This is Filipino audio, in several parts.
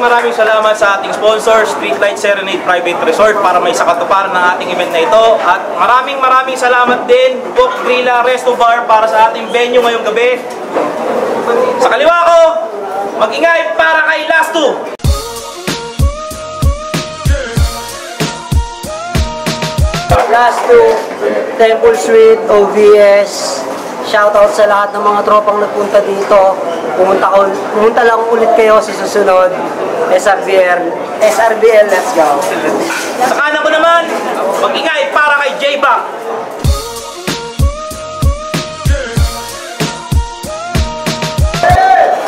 maraming salamat sa ating sponsor, Streetlight Serenade Private Resort, para may sakatuparan ng ating event na ito. At maraming salamat din, Book Grilla Resto Bar, para sa ating venue ngayong gabi. Sa kaliwa ko, mag-ingay para kay Last 2. Last 2, Temple Suite, OVS. Shoutout sa lahat ng mga tropang nagpunta dito. Pumunta lang ulit kayo sa susunod. SRBL, let's go. Sa kanan ko naman, mag-ingay para kay J-Back.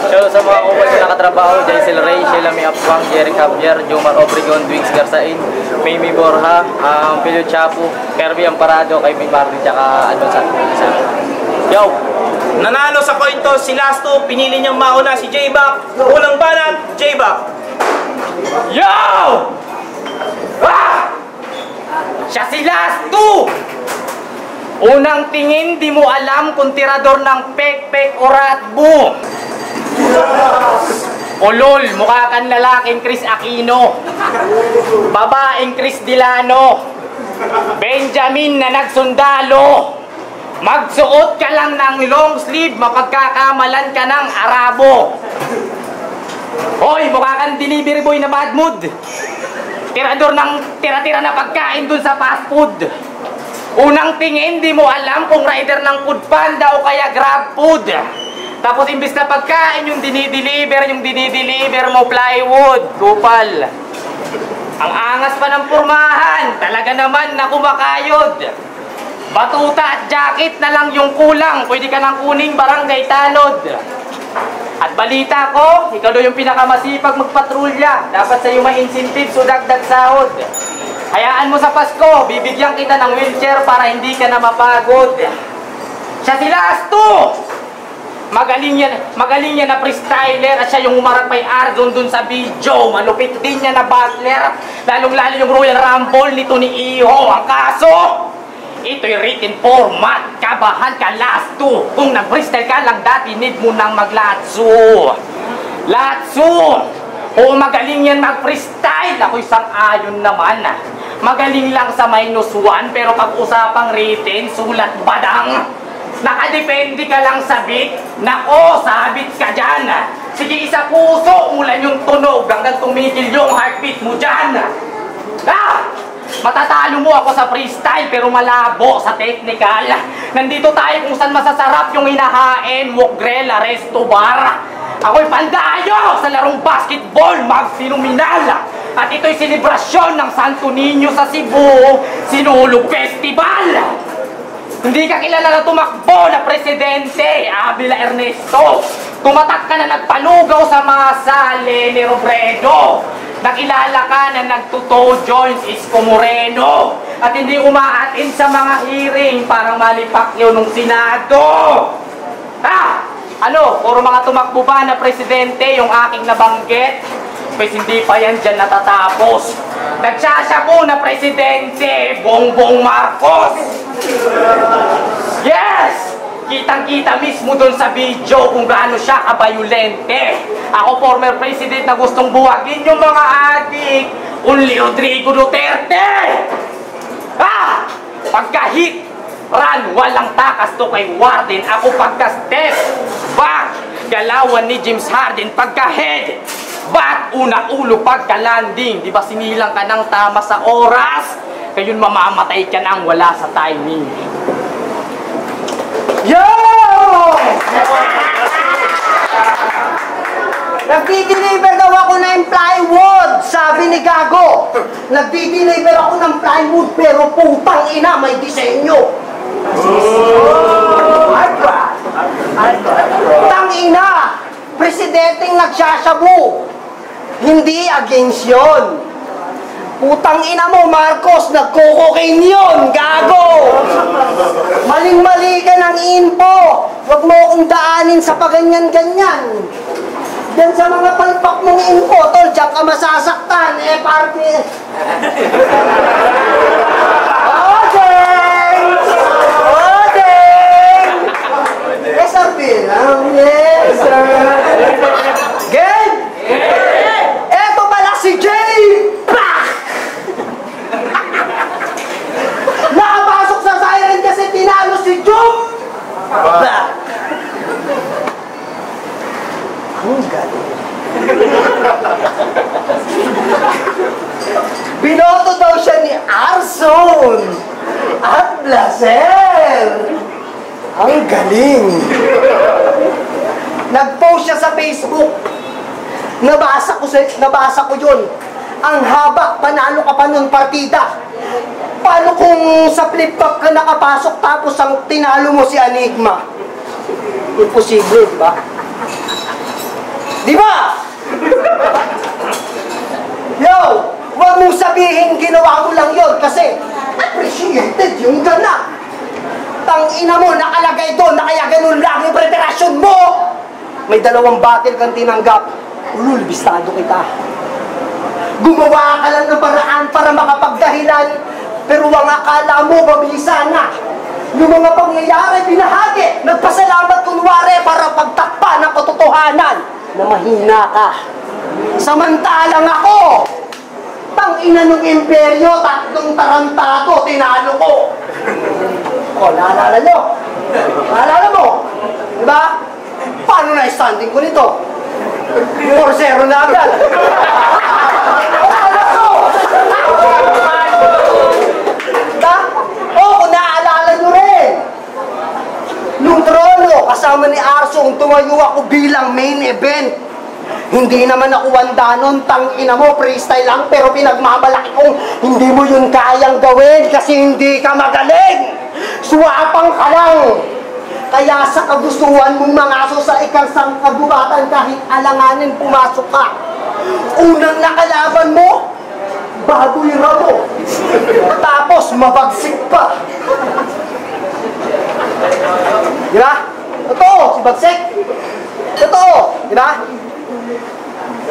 Shout sa mga kupal na nakatrabaho, Jaisel Ray, Sheila May Apwang, Jerry Javier, Jomar Obregon, Dwigs Garsain, Mimi Borja, Pilio Chapu, Kirby Amparado, kay May Martin, tsaka sa Yo! Nanalo sa coin toss si Last 2, pinili niyang mauna si J-Back. Unang banat, J-Back. Yo! Ah! Siya si Last 2! Unang tingin, di mo alam kung tirador ng pek-pek o ratbo. Ulol, mukha kang lalaking Chris Aquino, babaeng Chris Dilano, Benjamin na nagsundalo. Magsuot ka lang ng long sleeve, mapagkakamalan ka ng Arabo. Hoy, mukha kang delivery boy na bad mood. Tirador ng tira-tira na pagkain dun sa fast food. Unang tingin, di mo alam kung rider ng Food Panda o kaya Grab Food. Tapos imbis na pagkain yung dinideliver mo plywood, kupal. Ang angas pa ng pormahan, talaga naman na kumakayod. Batuta at jacket na lang yung kulang, pwede ka nang kuning barangay tanod. At balita ko, ikaw daw yung pinakamasipag magpatrolya. Dapat sa'yo may incentive, so dagdag sahod. Hayaan mo sa Pasko, bibigyan kita ng wheelchair para hindi ka na mapagod. Siya si Last 2! Magaling yan na freestyler at siya yung umarap kay Arzon dun sa video. Malupit din niya na butler, lalong-lalo yung Royal Rumble nito ni Iho. Ang kaso, ito'y written format. Kabahan ka, Last 2. Kung nag-freestyle ka lang dati, need mo nang maglatso. Latso! Oo, magaling yan mag-freestyle. Ako'y sang-ayon naman. Magaling lang sa -1, pero pag-usapang written, sulat badang. Nakadepende ka lang sa beat. Nako, sabit ka dyan. Sige, isa puso, mulan yung tunog hanggang tumigil yung heartbeat mo dyan. Matatalo mo ako sa freestyle pero malabo sa technical. Nandito tayo kung saan masasarap yung hinahain, Wok Grilla Resto Bar. Ako'y pandayo sa larong basketball, mag-fenomenal. At ito'y selebrasyon ng Santo Niño sa Cebu, Sinulog Festival. Hindi ka kilala na tumakbo na presidente, Avila Ernesto. Tumatak ka na nagpalugaw sa mga sale ni Robredo. Nakilala ka na nagtuto joints Isko Moreno. At hindi umaatin sa mga hearing parang Manny Pacquiao nung Senado. Ano, puro mga tumakbo ba na presidente yung aking nabanggit? Pues hindi pa yan dyan natatapos. Nagsasabo na presidente, Bongbong Marcos. Yes! Kitang-kita mismo doon sa video kung gaano siya kabayulente. Ako, former president na gustong buwagin yung mga adik. Unli Rodrigo Duterte! Pagka-hit, run, walang takas to kay Warden. Ako pagka-step back, galawan ni James Harden. Pagka-head, bat, una ulo pagka-landing. Di ba sinilang ka ng tama sa oras? Ngayon mamamatay ka nang wala sa timing. Yo! Nagdi-deliver daw ako ng plywood, sabi ni Gago. Nagdi-deliver ako ng plywood pero putang ina may disenyo. Putang ina, presidenteng nagsasyabu. Hindi against yun. Putang ina mo, Marcos, nagko-cocaine yun, Gago! Maling-mali ka ng info. Huwag mo akong daanin sa paganyan-ganyan. Diyan sa mga palpak mong info, tol, diyan ka masasaktan. Party. Yes, sir, Bill. Yes, sir. Good? Ang galing. Binoto daw siya ni Arson at Blaser. Ang galing. Nag-post siya sa Facebook. Nabasa ko yun. Ang haba, panalo ka pa nun partida. Paano kung sa flip-flop ka nakapasok tapos ang tinalo mo si Enigma? Imposible, di ba? Di ba? Yo, huwag mong sabihin ginawa mo lang yun kasi appreciated yung gana. Tangina mo, nakalagay doon na kaya ganun lang yung preparasyon mo. May 2 battle kang tinanggap. Ulul, bistado kita. Gumawa ka lang ng paraan para makapagdahilan, pero ang akala mo, mabilisan na. Yung mga pangyayari, binahagi. Nagpasalamat kunwari para pagtakpa ng katotohanan na mahina ka. Samantalang ako, tangina ng imperyo, 3 tarantado, tinalo ko. O, naalala nyo? Naalala mo? Diba? Paano na standing ko nito? 4-0 na agad. Kung naaalala nyo rin, nung trono, kasama ni Arso, tumayo ako bilang main event. Hindi naman ako wandanon, tangina mo, freestyle lang, pero pinagmamalaki kong hindi mo yun kayang gawin kasi hindi ka magaling. Suwapang ka lang. Kaya sa kagustuhan mong mga aso sa ikarsang kagubatan kahit alanganin pumasok ka. Unang nakalaban mo, baboy ramo. Tapos mabagsik pa. Di ba? Totoo, si Bagsik. Totoo, di ba?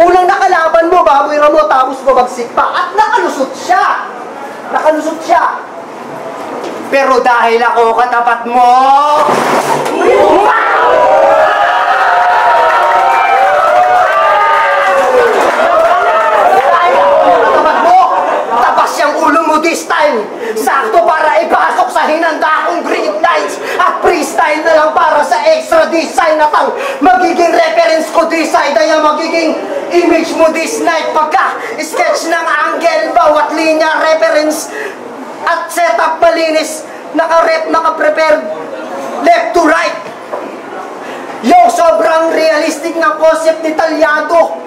Unang nakalaban mo, baboy ramo, tapos mabagsik pa. At nakalusot siya. Nakalusot siya. Pero dahil ako katapat mo, tapas yung ulo mo this time. Sakto para ipasok sa hinanda kong green lights. At freestyle na lang para sa extra design na tang magiging reference ko this side. Ay magiging image mo this night. Pagka sketch ng angle, bawat linya, reference at setup malinis, naka-rep, naka-prepared, left to right. Yung sobrang realistic na concept detalyado,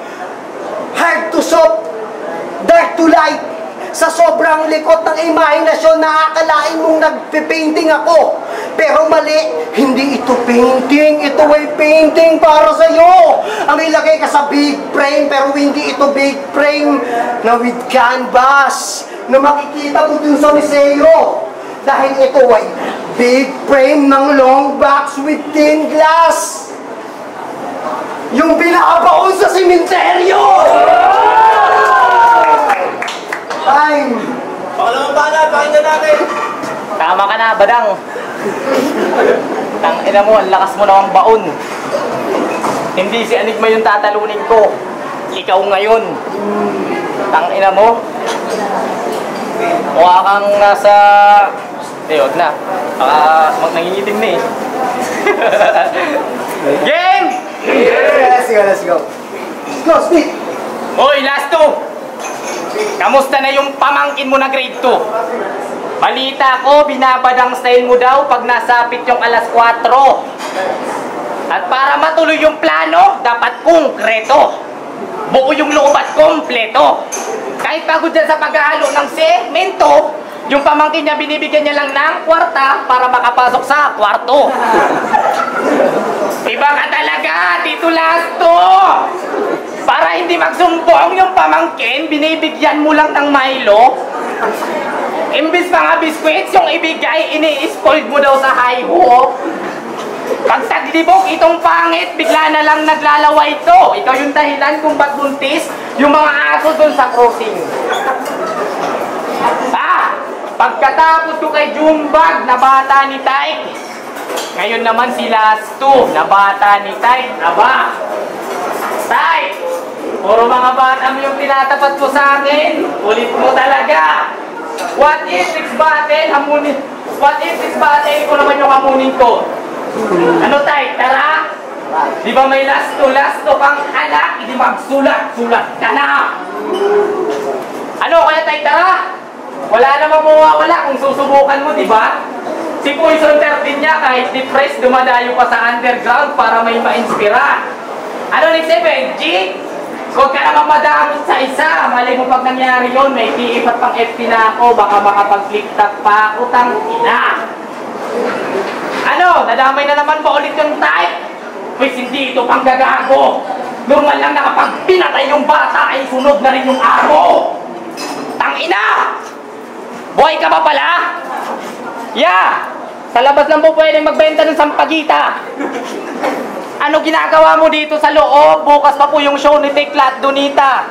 hard to soft, dark to light. Sa sobrang likot ng imahinasyon, nakakalain mong nagpe-painting ako. Pero mali, hindi ito painting, ito ay painting para sa'yo. Ang ilagay ka sa big frame, pero hindi ito big frame na with canvas na makikita mo dun sa museo. Dahil ito ay big frame ng long box with thin glass. Yung binabaon sa simenteryo! Time! Pangalawang banat, pakinggan natin. Tama ka na, Badang. Tangina mo, ang lakas mo namang baon. Hindi si Enigma yung tatalunin ko. Ikaw ngayon. Tangina mo. Mukha kang nasa... Huwag na. Baka nangingitim na eh. Game! Let's go, let's go. Let's go, speak! Hoy, last 2! Kamusta na yung pamangkin mo na grade 2? Balita ko, binabadang style mo daw pag nasapit yung alas 4. At para matuloy yung plano, dapat konkreto. Buo yung loob at kompleto. Kahit pagod dyan sa paghahalo ng semento, yung pamangkin niya binibigyan niya lang ng kwarta para makapasok sa kwarto. Iba ka talaga, Tito Lasto! Para hindi magsumbong yung pamangkin, binibigyan mo lang ng Milo. Imbis mga biskwits yung ibigay, ini-spoiled mo daw sa high-ho. Pag taglibog itong pangit, bigla na lang naglalaway ito. Ikaw yung dahilan kung ba't buntis yung mga aso dun sa crossing. Pagkatapos ko kay Jumbag na bata ni Taik, ngayon naman si Lasto na bata ni Taik. Aba, Taik, puro mga bata mo yung tinatapat mo sa akin. Ulit mo talaga. What if this battle, hamunin? What if this battle ko naman yung hamunin ko? Ano Taik, tara? Di ba may lasto-lasto kang anak? Hindi magsulat-sulat ka na! Ano, kaya tayo tara? Wala namang mawawala kung susubukan mo, di ba? Si Poison 13 niya, kahit depressed, dumadayo pa sa underground para may ma-inspira. Ano next step, G? Huwag ka naman madamot sa isa. Mali mo pag nangyari yun, may TF at pang FP na ako, baka makapag-click-tap pa ako, tangina. Ano, nadamay na naman ba ulit yung type? Pues hindi ito pang gagago. Normal lang na kapag pinatay yung bata ay sunod na rin yung amo. Tangina! Boy ka ba pala? Yeah! Sa labas lang po pwedeng magbenta ng sampagita. Ano ginagawa mo dito sa loob? Bukas pa po yung show ni Tekla at Donita.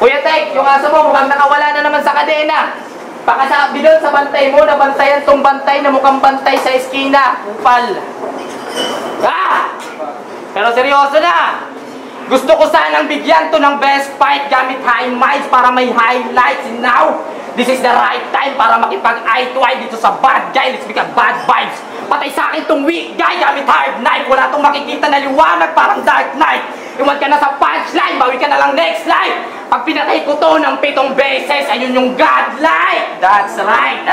Kuya Tek, yung aso mo mukhang nakawala na naman sa kadena. Pakasabi doon sa bantay mo, nabantayan tong bantay na mukhang bantay sa eskina. Upal. Ah! Pero seryoso na. Gusto ko sanang bigyan to ng best fight gamit high mics para may highlights. Now, this is the right time para makipag-eye to eye dito sa bad guy. Let's make a bad vibes. Patay sa akin tong weak guy gamit hard knife. Wala tong makikita na liwanag parang dark night. Iwan ka na sa punchline, bawi ka na lang next life. Pag pinatay ko to ng 7 beses, ayun yung godlike. That's right,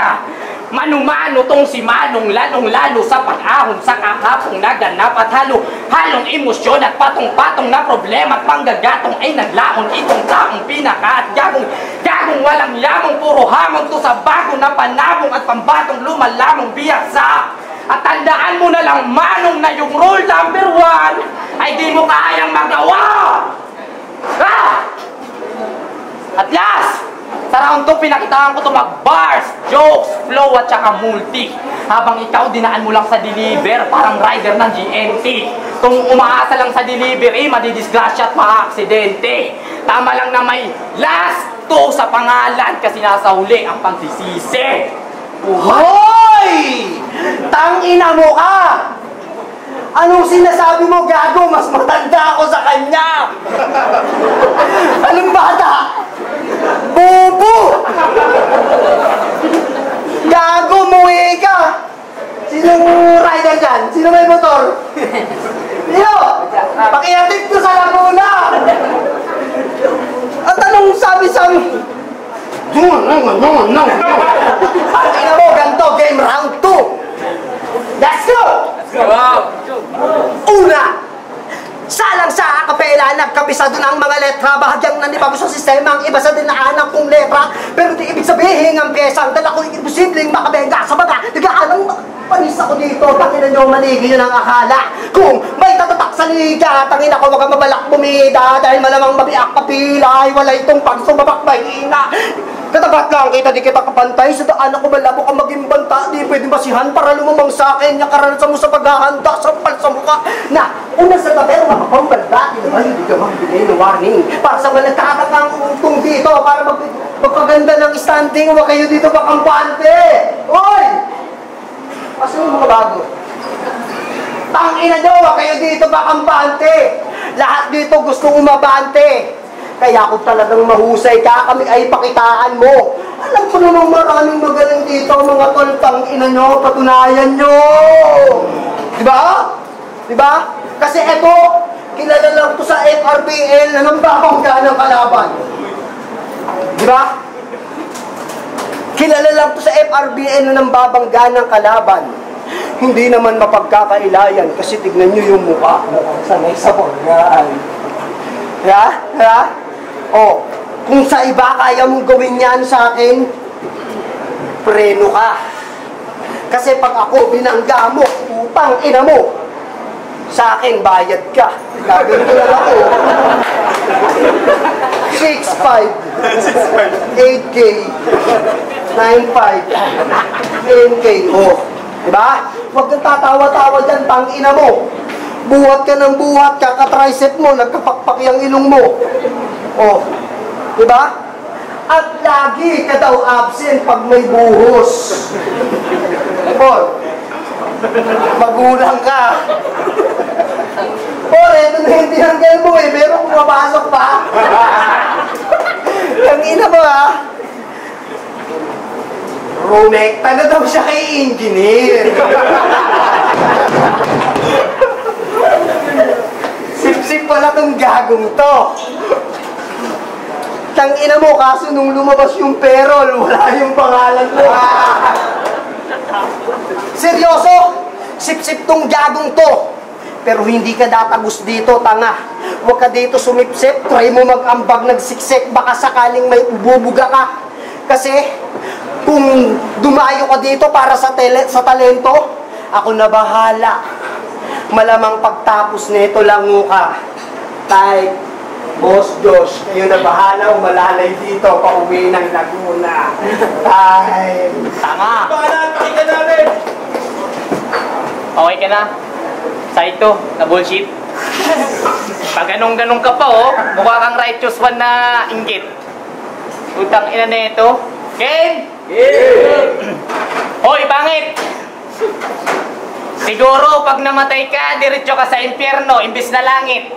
Mano-mano tong si Manong lalong-lalo sa pag-ahon sa kahapong naganap at halong emosyon at patong-patong na problema at panggagatong ay naglaon itong taong pinaka at gagong walang yamong puro hamon to sa bago na panabong at pambatong lumalamong biyasa. At tandaan mo na lang, Manong, na yung rule number 1 ay di mo kayang magawa! At last, sa round 2, pinakitaan ko ito mag-bars, jokes, flow at saka multi. Habang ikaw dinaan mo lang sa deliver, parang rider ng GMT. Kung umaasa lang sa delivery, madidisgrasya at maka-aksidente. Tama lang na may last 2 sa pangalan kasi nasa huli ang pagsisisi. Hoy! Tangina mo ka! Anong sinasabi mo, gago? Mas matanda ako sa kanya! Anong bata? Bobo! Gago, muwi ka! Sinong rider dyan? Sino may motor? Sino? Pakiatid ko sa Laguna! At anong sabi-sabi? Pakina mo, ganito, game round 2! Let's go! Una! Salang sa akapela, nagkabisado ng mga letra, bahagyang nanibago sa sistema, ang iba sa dinaanan kong letra, pero di ibig sabihin ang pyesa, ang dala ko imposibleng makabenga sa baga, nag-aalang panis ako dito, tangina nyo, maligi nyo ng akala. Kung may tatatak sa liga, tangina ko, wag mabalak bumida, dahil malamang mabiak kapila, ay wala itong pagsumabak mahina. Katapat lang kita, di kita kapantay, sa daan ako malabo ka maging banta, di pwede basihan para lumamang sa akin, yung karanasan mo sa paghahanda, sampal sa mukha, na una sa tabero, makapambalda, hindi ka magbigay ng warning, para sa mga nagkakatang utong dito, para magpaganda ng standing, huwag kayo dito makampante. Oy! Asa yung mga bago? Tangina nyo, huwag kayo dito makampante. Lahat dito gusto umabante. Kaya kung talagang mahusay ka, kami ay pakitaan mo. Alam ko namang maraming magaling dito, mga tolpang ina nyo, patunayan nyo. Diba? Diba? Kasi eto, kilala lang to sa FRBL na nambabangga ng kalaban. Diba? Kilala lang to sa FRBL na nambabangga ng kalaban. Hindi naman mapagkakailayan kasi tignan nyo yung mukha. Mukhang sanay sa borgaan. Ha? Ha? O, kung sa iba kaya mong gawin yan sa akin, preno ka. Kasi pag ako binangga mo, utang ina mo, sa akin bayad ka. Gagawin ko lang ako. 6'5", 8K, 9'5", 10K. O, diba? Huwag kang tatawa-tawa dyan, tang ina mo. Buhat ka ng buhat, kakatricep mo, nagkapakpak yung ilong mo. Oh, diba? At lagi ka daw absent pag may buhos. Paul, magulang ka. Paul, eto na yung tinanggal mo eh, pero pumapasok pa. Ang ina mo rumekta na daw siya kay engineer. gagong to. Tangina mo, kaso nung lumabas yung perol, wala yung pangalan mo. Seryoso? Sip-sip tong gagong to. Pero hindi ka datagos dito, tanga. Huwag ka dito sumipsip, try mo mag-ambag nagsiksik, baka sakaling may ububuga ka. Kasi, kung dumayo ka dito para sa talento, ako na bahala. Malamang pagtapos nito lango ka. Type, Boss Josh, kayo na bahala umalalay dito, pauwi ng Laguna. Time! Tama! Bahala, pakinggan namin! Okay ka na? Sa ito, na bullshit? Pag ganong-ganong ka pa, oh, mukha kang righteous one na inggit. Utang ina na ito. Ken? Hoy, pangit! Siguro, pag namatay ka, diretso ka sa impyerno, imbis na langit.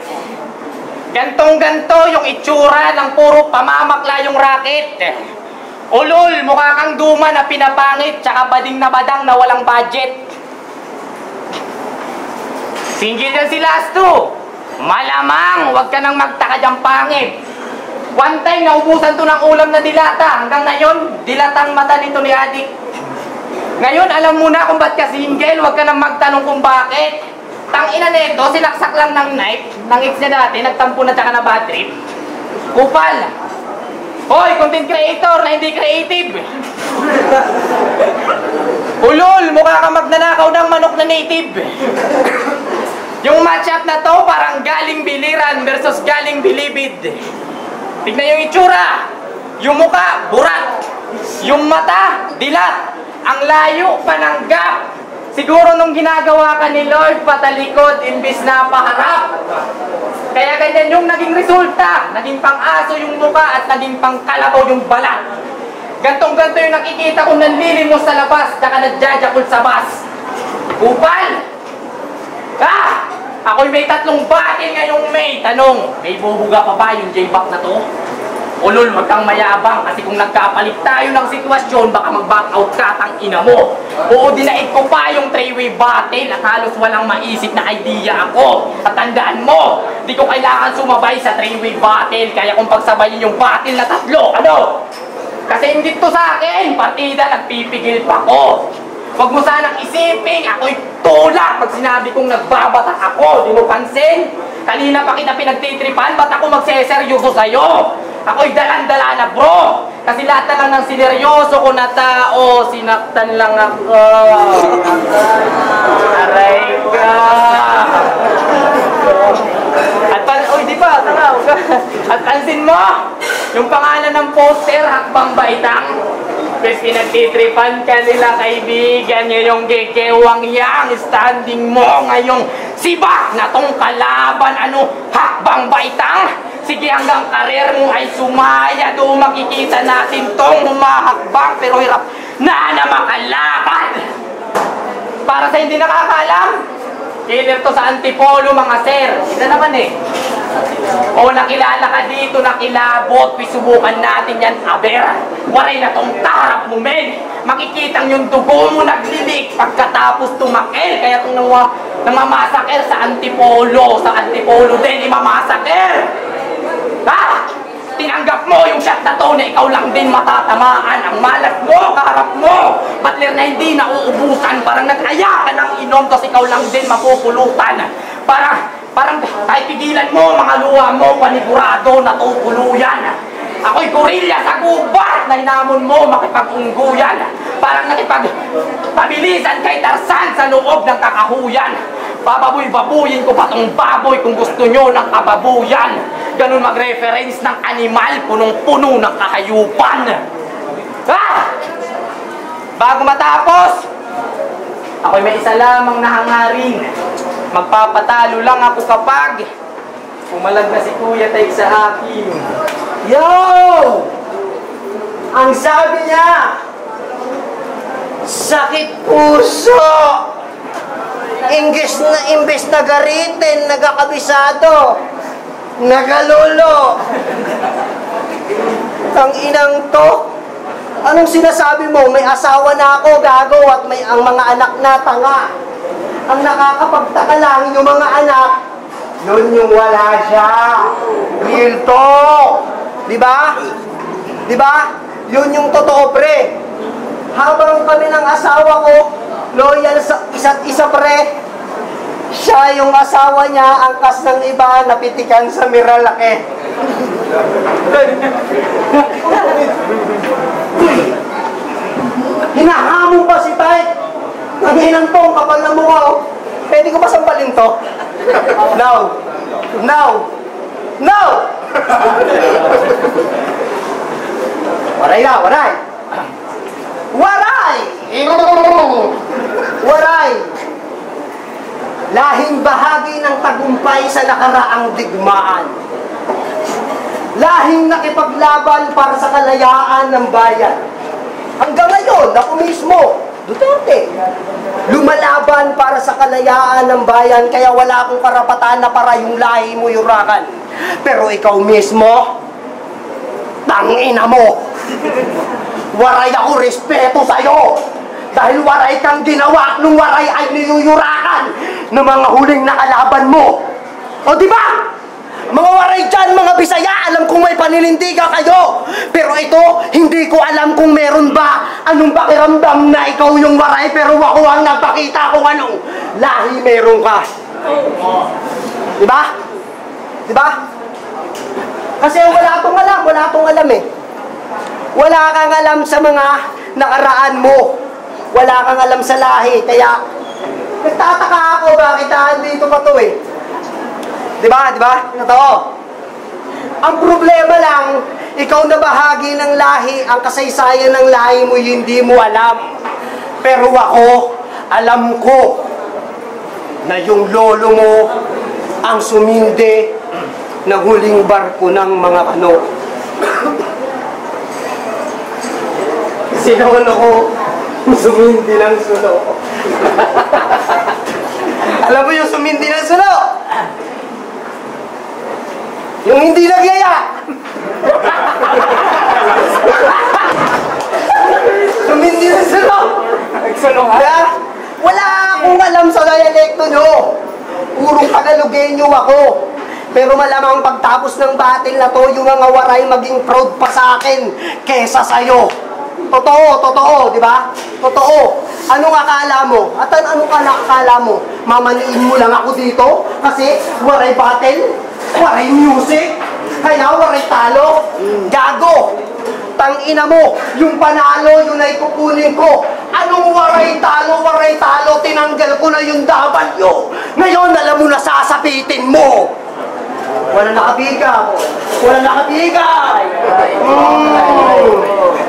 Gantong-ganto yung itsura ng puro pamamakla yung racket. Ulol, mukha kang duma na pinapangit, tsaka bading na badang na walang budget. Single yan si Lasto. Malamang, huwag ka nang magtaka dyang pangit. One time, naubusan to ng ulam na dilata. Hanggang ngayon, dilatang mata nito ni Adik. Ngayon, alam mo na kung ba't ka single, huwag ka nang magtanong kung bakit. Tangina nito, sinaksak lang ng knife, ng ex niya dati, nagtampo na tsaka na bad trip. Kupal! Hoy, content creator na hindi creative! Ulol, mukha ka magnanakaw ng manok na native! Yung matchup na to, parang galing biliran versus galing bilibid. Tignan yung itsura! Yung mukha, burat! Yung mata, dilat! Ang layo pa ng gap! Siguro nung ginagawa ka ni Lord, patalikod, imbis na paharap. Kaya ganyan yung naging resulta. Naging pang-aso yung mukha at naging pang-kalabaw yung balat. Gantong-ganto yung nakikita kong nanlilimos sa labas, tsaka nagjajakul sa bus. Kupal! Ah! Ako'y may 3 batil ngayong May. Tanong, may bubuga pa ba yung J-Back na to? Ulol, wag kang mayabang kasi kung nagkapalit tayo ng sitwasyon, baka mag-back out ka, tang ina mo. Oo, dinaig ko pa yung 3-way battle at halos walang maisip na idea ako. At tandaan mo, di ko kailangan sumabay sa 3-way battle, kaya kung pagsabayin yung battle na 3, ano? Kasi hindi to sa akin, partida, nagpipigil pa ko. Huwag mo sanang isipin, ako'y tulak pag sinabi kong nagbabatak ako, di mo pansin? Kanina pa kita pinagtitripan, ba't ako magseseryoso sa'yo? Ako'y dalan-dala na bro! Kasi lahat na lang ng sineryoso ko na tao, sinaktan lang ako. Aray ka! Uy, di ba? Tanga, at pansin mo, yung pangalan ng poster, Hakbang Baitang. Kasi pinagtitripan ka nila kaibigan niya yung gekewang yang standing mo ngayong sibak na tong kalaban, ano, Hakbang Baitang. Sige, hanggang karir mo ay sumaya, doon makikita natin tong humahakbang pero hirap na makalakad. Para sa hindi nakakaalam, killer to sa Antipolo mga sir. Ito naman eh. O nakilala ka dito, nakilabot, subukan natin yan, aber. Waray na tong tarap mo, men. Makikitang yung dugo mo naglilik pagkatapos tumakil. Kaya itong namamasaker sa Antipolo din, imamasaker. Ha? Tinanggap mo yung shot na to na ikaw lang din matatamaan. Ang malat mo, kaharap mo. Butler na hindi nauubusan. Parang nag-aya ka ng inom kasi ikaw lang din mapupulutan. Parang kahit pigilan mo, mga luha mo, panigurado, natutuluyan. Ako'y gorilla sa gubat na hinamon mo makipag-ungguyan. Parang nakipagpabilisan kay Tarzan sa loob ng kakahuyan. Bababoy-babuyin ko pa tong baboy kung gusto nyo ng kababuyan. Ganun mag-reference ng animal, punong-puno ng kahayupan. Ah! Bago matapos, ako'y may isa lamang na hangarin. Magpapatalo lang ako kapag pumalag na si Kuya Tay sa akin. Yo! Ang sabi niya, sakit puso. Imbes na garitin, nagakabisado. Nagalolo. Tang inang to. Anong sinasabi mo? May asawa na ako, gago, at may ang mga anak na tanga. Ang nakakapagtaka lang yung mga anak, Yun yung wala siya. Real talk. Di ba? Di ba? Yun yung totoo, pre. Habang kami ng asawa ko, loyal sa isa't isa, pre. Siya yung asawa niya, angkas ng iba, napitikan sa Miralake. Hinahamon pa si Tay. Nanginan to, kapal na mukha, oh. Pwede ko ba sampalin to? No. No. No! Waray na, waray! Waray! Waray! Lahing bahagi ng tagumpay sa nakaraang digmaan. Lahing nakipaglaban para sa kalayaan ng bayan. Hanggang ngayon, ako mismo, Duterte, lumalaban para sa kalayaan ng bayan, kaya wala akong karapatan na para yung lahi mo yurakan. Pero ikaw mismo, tangina mo. Waray ako respeto sa'yo. Dahil waray kang ginawa nung waray ay niyuyurakan ng mga huling nakalaban mo. O di ba? Mga waray dyan, mga Bisaya, alam kong may paninindigan kayo. Pero ito, hindi ko alam kung meron ba anong pakiramdam na ikaw yung waray, pero ako ang nagpakita kung anong lahi meron ka. Di ba? Di ba? Kasi wala akong alam eh. Wala kang alam sa mga nakaraan mo. Wala kang alam sa lahi. Kaya, nagtataka ako bakit dito pa to eh. Diba? Diba? Totoo. Ang problema lang, ikaw na bahagi ng lahi, ang kasaysayan ng lahi mo, hindi mo alam. Pero ako, alam ko na yung lolo mo ang sumindi ng huling barko ng mga ano. Sinolo ko, sumindi ng sulo. Alam mo yung sumindi ng sulo? Yung hindi nagyaya. Sumindi ng sulo. Wala akong alam sa dialekto nyo. Purong Tagalogenyo ako. Pero malamang pagtapos ng battle na to, yung mga waray maging proud pa sa akin kesa sa'yo. Totoo, di ba? Totoo. Anong akala mo? At anong akala mo? Mamaniin mo lang ako dito? Kasi waray battle? Waray music? Kaya waray talo? Gago! Tangina mo, yung panalo, yun ay kukunin ko. Anong waray talo, tinanggal ko na yung W. Ngayon, alam mo na sasapitin mo. Wala nakabigap. Wala nakabigap.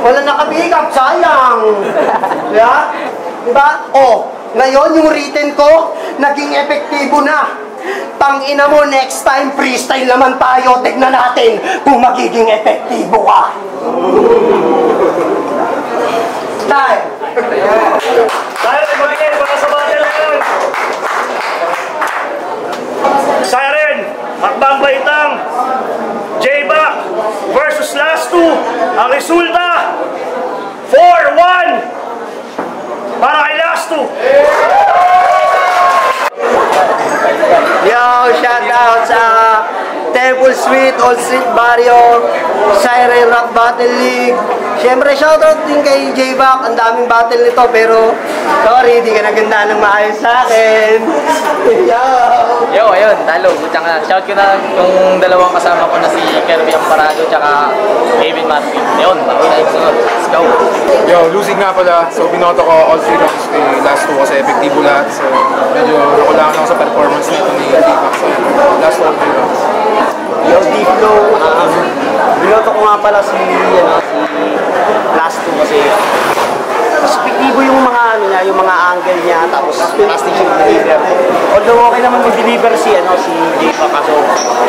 Wala nakabigap, sayang. Diba? Diba? Oh, ngayon yung written ko, naging epektibo na. Tangina mo, next time, freestyle naman tayo. Tignan natin kung magiging epektibo ka. Time. Tayo, tumingin para sa battle ngayon. Siren, Hakbang Baitang, J-Back versus Last Two. Ang resulta, 4-1 para kay Last Two. Yo, shout out sa Temple Suite, Old Street Barrio, Siren Rock Battle League. Siyempre, shoutout din kay J-Back. Ang daming battle nito, pero sorry, di ka naganda ng maayos sa akin. Yo, ayun, talo. Tsaka shout ko na yung dalawang kasama ko na si Kirby Amparado tsaka Kevin Martin. Ayun, bago na yung sunod. Let's go. Yo, losing nga pala. So, binoto ko all 3 rounds kay Last Two kasi epektibo lahat. So, medyo nakulangan ako sa performance nito ni D-Max. So, last 1 rounds. Yo, D-Flow. Binoto ko nga pala si Last Two kasi perspektibo yung mga ano niya, yung mga angle niya, tapos plastic yung deliver. Although okay naman mag-deliver si J-Back, kaso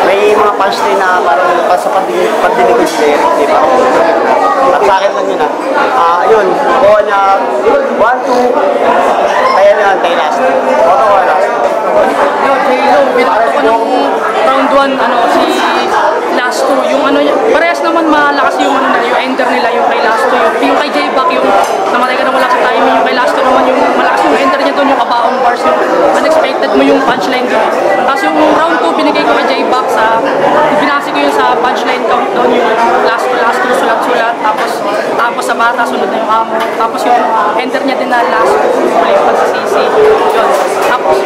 may mga punch din na parang sa pagdinig ko si Derek, di ba? At sa akin lang yun yun, buwan niya 1-2, kaya na yan, kay Last Two. Boto ko Last Two. Yo, J-Lo, binoto ko nung round 1, si Last Two, yung ano niya, parehas naman malakas yung yung enter nila, yung kay Last Two, yung kay J-Back, yung namatay ka na wala sa timing, yung kay Last Two naman, yung malakas yung enter niya doon, yung kabaong bars, yung unexpected mo yung punchline doon. Tapos yung round 2, binigay bata, sunod na yung amo. Tapos yung enter niya din na last, muli yung pagsisisi. Yun. Tapos,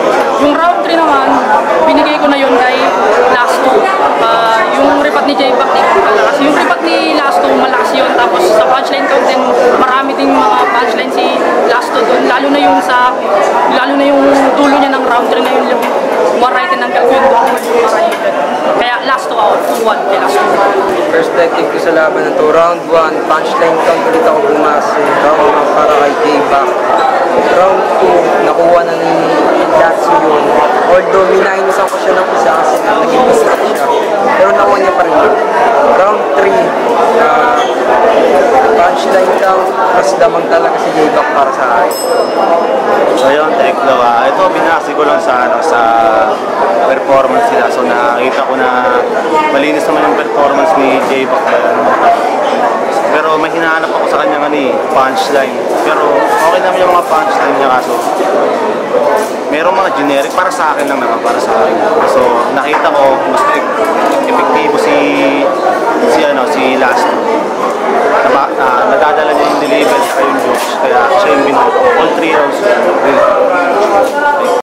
yung round 3 naman, binigay ko na yun kay last 2. Yung repat ni J-Back, di ko malakas. Yung repat ni last 2, malakas yun. Tapos sa punchline count din, marami ding mga punchline si last 2 doon. Lalo na yung dulo niya ng round 3 na yun, yung variety ng gagawin doon. Kaya last 2 out, 2-1 kay last 2. Perspective ko sa laban na to, round 1, punchline count ulit ako bumase. Round 1 para kay J-Back. Round 2, nakuha na ni Latsu yun. Although minainusan ko siya ng isa kasi naging mistake siya. Pero nakuha niya pa rin yun. Round 3, punchline count, mas damang talaga si J-Back para sa akin. So yun, Teklo, ito binasi ko lang sa performance nila. So nakita ko na malinis naman yung performance ni J-Back. Pero may hinahanap ako sa kanya punchline. Pero okay naman yung mga punchline niya, kaso merong mga generic para sa akin lang naman, para sa akin. So nakita ko mas epektibo si Last. Nadadala niya yung delivery at yung jokes, kaya siya yung all 3 rounds.